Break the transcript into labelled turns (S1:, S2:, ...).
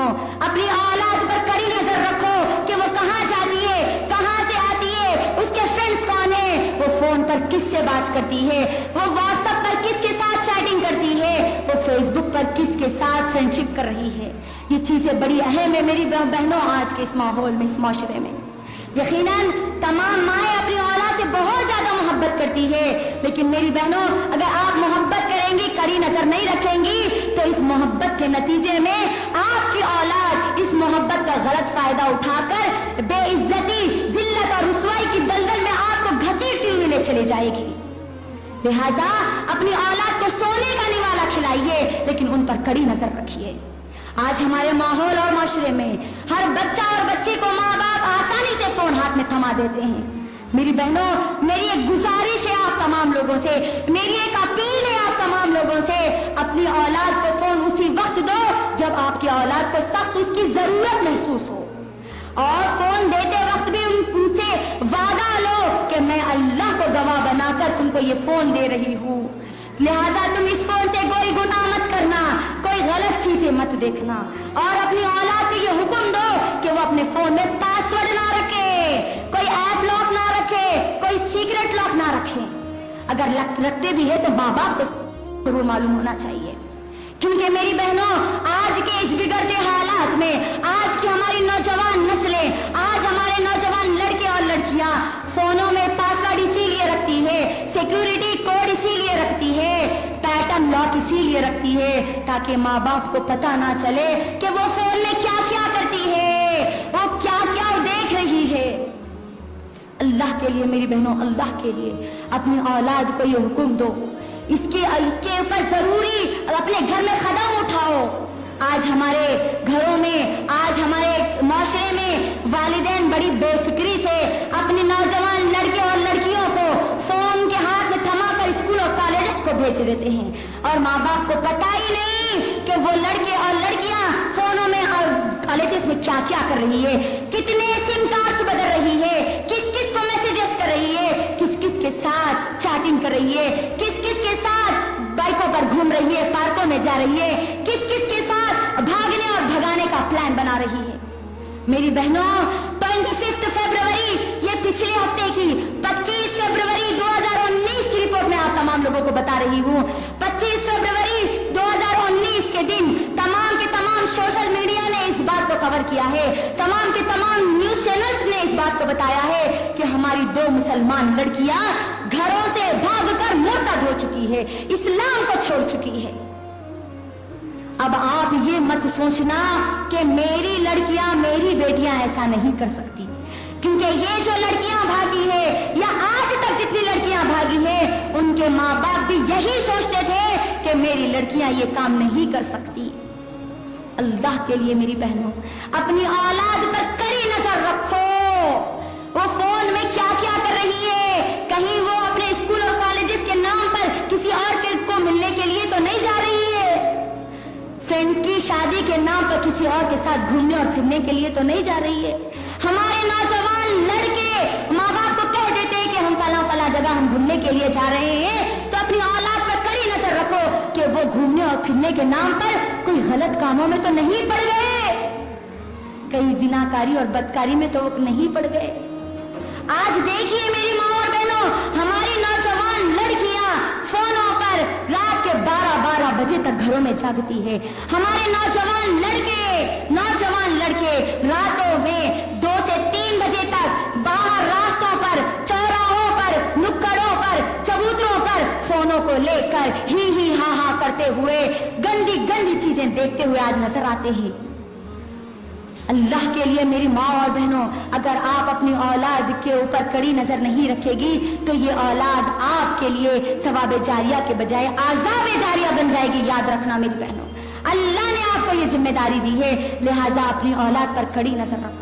S1: बहनों, अपनी औलाद पर कड़ी नजर रखो कि वो कहाँ जाती है, कहाँ से आती है, उसके फ्रेंड्स कौन है, वो फोन पर किससे बात करती है, वो व्हाट्सएप पर किसके साथ चैटिंग करती है, वो फेसबुक पर किसके साथ फ्रेंडशिप कर रही है। ये चीजें बड़ी अहम है मेरी बहनों आज के इस माहौल में, इस माशरे में। यकीनन तमाम माएँ अपनी औलाद से बहुत ज्यादा मोहब्बत करती है, लेकिन मेरी बहनों अगर आप मोहब्बत करेंगी, कड़ी नजर नहीं रखेंगी, तो इस मोहब्बत के नतीजे में आपकी औलाद इस मोहब्बत का गलत फायदा उठाकर बेइज्जती, जिल्लत और रुसवाई की दलदल में आपको घसीटती हुई ले चली जाएगी। लिहाजा अपनी औलाद को सोने का निवाला खिलाइए, लेकिन उन पर कड़ी नजर रखिए। आज हमारे माहौल और माशरे में हर बच्चा और बच्ची को माँ बाप आसानी से फोन हाथ में थमा देते हैं। मेरी बहनों, मेरी एक गुजारिश है आप तमाम लोगों से, मेरी एक अपील है आप तमाम लोगों से, अपनी औलाद को फोन उसी वक्त दो जब आपकी औलाद को सख्त उसकी जरूरत महसूस हो, और फोन देते वक्त भी उनसे वादा लो कि मैं अल्लाह को गवाह बनाकर तुमको ये फोन दे रही हूँ। लिहाजा तुम इस फोन से कोई गुनाह मत करना, कोई गलत चीजें मत देखना, और अपनी औलाद को ये हुक्म दो कि वो अपने फोन में पासवर्ड ना रखे, कोई ऐप लॉक ना रखे, कोई सीक्रेट लॉक ना रखे। अगर रखते भी है तो माँ बाप को जरूर मालूम होना चाहिए, क्योंकि मेरी बहनों आज के इस बिगड़ते हालात में, आज की हमारी नौजवान नस्लें, आज हमारे नौजवान लड़के और लड़कियां फोनों में पासवर्ड इसीलिए रखती है, सिक्योरिटी कोड इसीलिए रखती है, पैटर्न लॉक इसीलिए रखती है, ताकि माँ बाप को पता ना चले कि वो फोन में क्या क्या करती है, वो क्या क्या देख रही है। अल्लाह के लिए मेरी बहनों, अल्लाह के लिए अपनी औलाद को ये हुक्म दो, इसके ऊपर जरूरी अपने घर में कदम उठाओ। आज हमारे घरों में, आज हमारे माशरे में वालिदैन बड़ी बेफिक्री से अपने नौजवान लड़के और लड़कियों को फोन के हाथ में थमाकर स्कूल और कॉलेजेस को भेज देते हैं, और माँ बाप को पता ही नहीं कि वो लड़के और लड़कियां फोनों में और कॉलेजेस में क्या क्या कर रही है, कितने सिम कार्ड्स बदल रही है, किस किस को मैसेजेस कर रही है, किस किस के साथ चैटिंग कर रही है, किस किस के साथ बाइकों पर घूम रही है, पार्कों में जा रही है, किस किस के साथ भागने और भगाने का प्लान बना रही है। मेरी बहनों 25 फरवरी, ये पिछले हफ्ते की 25 फरवरी 2019 की रिपोर्ट में आप तमाम लोगों को बता रही हूँ। 25 फरवरी 2019 के दिन तमाम के तमाम सोशल मीडिया ने इस बात को कवर किया है, तमाम के तमाम न्यूज चैनल्स ने इस बात को बताया है कि हमारी 2 मुसलमान लड़कियां घरों से भागकर मुर्तद हो चुकी है, इस्लाम को छोड़ चुकी है। अब आप ये मत सोचना कि मेरी लड़कियां, मेरी बेटियां ऐसा नहीं कर सकती, क्योंकि ये जो लड़कियां भागी है, या आज तक जितनी लड़कियां भागी है, उनके माँ बाप भी यही सोचते थे कि मेरी लड़कियां ये काम नहीं कर सकती। अल्लाह के लिए मेरी बहनों, अपनी औलाद पर कड़ी नजर रखो, वो फोन में क्या क्या कर रही है, कहीं वो अपने स्कूल और कॉलेजेस के नाम पर किसी और को मिलने के लिए तो नहीं जा रही है, फ्रेंड की शादी के नाम पर किसी और के साथ घूमने और फिरने के लिए तो नहीं जा रही है। हमारे नौजवान लड़के माँ बाप को कह देते हैं कि हम फला जगह हम घूमने के लिए जा रहे हैं, तो अपनी औलाद पर कड़ी नजर रखो कि वो घूमने और फिरने के नाम पर कोई गलत कामों में तो नहीं पड़ गए, कहीं जिनाकारी और बदकारी में तो वो नहीं पड़ गए। आज देखिए मेरी माँ और बहनों, हमारी नौजवान लड़कियां फोनों पर रात के 12-12 बजे तक घरों में जागती है, हमारे नौजवान लड़के रातों में 2 से 3 बजे तक बाहर रास्तों पर, चौराहों पर, नुक्कड़ों पर, चबूतरों पर फोनों को लेकर ही हा करते हुए गंदी गंदी चीजें देखते हुए आज नजर आते हैं। अल्लाह के लिए मेरी माँ और बहनों, अगर आप अपनी औलाद के ऊपर कड़ी नजर नहीं रखेगी तो ये औलाद आपके लिए सवाब जारिया के बजाय आज़ाब जारिया बन जाएगी। याद रखना मेरी बहनों, अल्लाह ने आपको ये जिम्मेदारी दी है, लिहाजा अपनी औलाद पर कड़ी नजर रखो।